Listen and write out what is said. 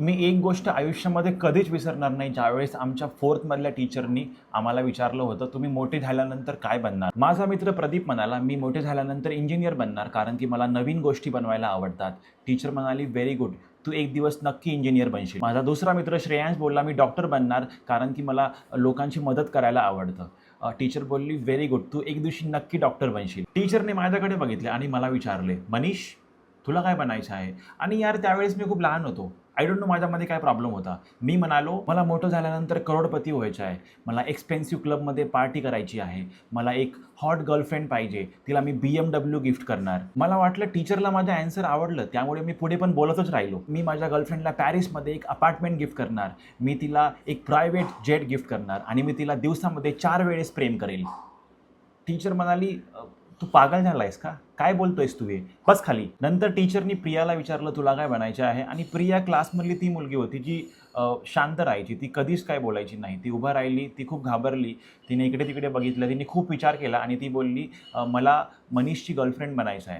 मी एक गोष्ट आयुष्यामध्ये कधीच विसरणार नाही, ज्यावेळेस आमच्या 4th मधल्या टीचरनी आम्हाला विचारलं होतं, तुम्ही मोठे झाल्यानंतर काय बनणार? माझा मित्र प्रदीप म्हणाला, मी मोठे झाल्यानंतर इंजिनियर बनणार, कारण की मला नवीन गोष्टी बनवायला आवडतात. टीचर म्हणाली, व्हेरी गुड, तू एक दिवस नक्की इंजिनियर बनशील. माझा दुसरा मित्र श्रेयांश बोलला, मी डॉक्टर बनणार, कारण की मला लोकांची मदत करायला आवडतं. टीचर बोलली, व्हेरी गुड, तू एक दिवशी नक्की डॉक्टर बनशील. टीचरने माझ्याकडे बघितले आणि मला विचारले, मनीष, तुला काय बनायचं आहे? आणि यार त्यावेळेस मी खूप लहान होतो. आय डोंट नो माझ्यामध्ये काय प्रॉब्लेम होता. मी म्हणालो, मला मोठं झाल्यानंतर करोडपती व्हायचं आहे. मला एक्सपेन्सिव्ह क्लबमध्ये पार्टी करायची आहे. मला एक हॉट गर्लफ्रेंड पाहिजे. तिला मी BMW गिफ्ट करणार. मला वाटलं टीचरला माझं ॲन्सर आवडलं, त्यामुळे मी पुढे पण बोलतच राहिलो. मी माझ्या गर्लफ्रेंडला पॅरिसमध्ये एक अपार्टमेंट गिफ्ट करणार. मी तिला एक प्रायव्हेट जेट गिफ्ट करणार आणि मी तिला दिवसामध्ये 4 वेळेस प्रेम करेल. टीचर म्हणाली, तू पागल झालायस का? काय बोलतोयस तू हे? बस खाली. नंतर टीचरनी प्रियाला विचारलं, तुला काय बनायचे आहे? आणि प्रिया क्लासमधली ती मुलगी होती जी शांत राहायची. ती कधीच काय बोलायची नाही. ती उभं राहिली, ती खूप घाबरली. तिने इकडे-तिकडे बघितलं, तिने खूप विचार केला आणि ती बोलली, मला मनीषची गर्लफ्रेंड बनायचं आहे.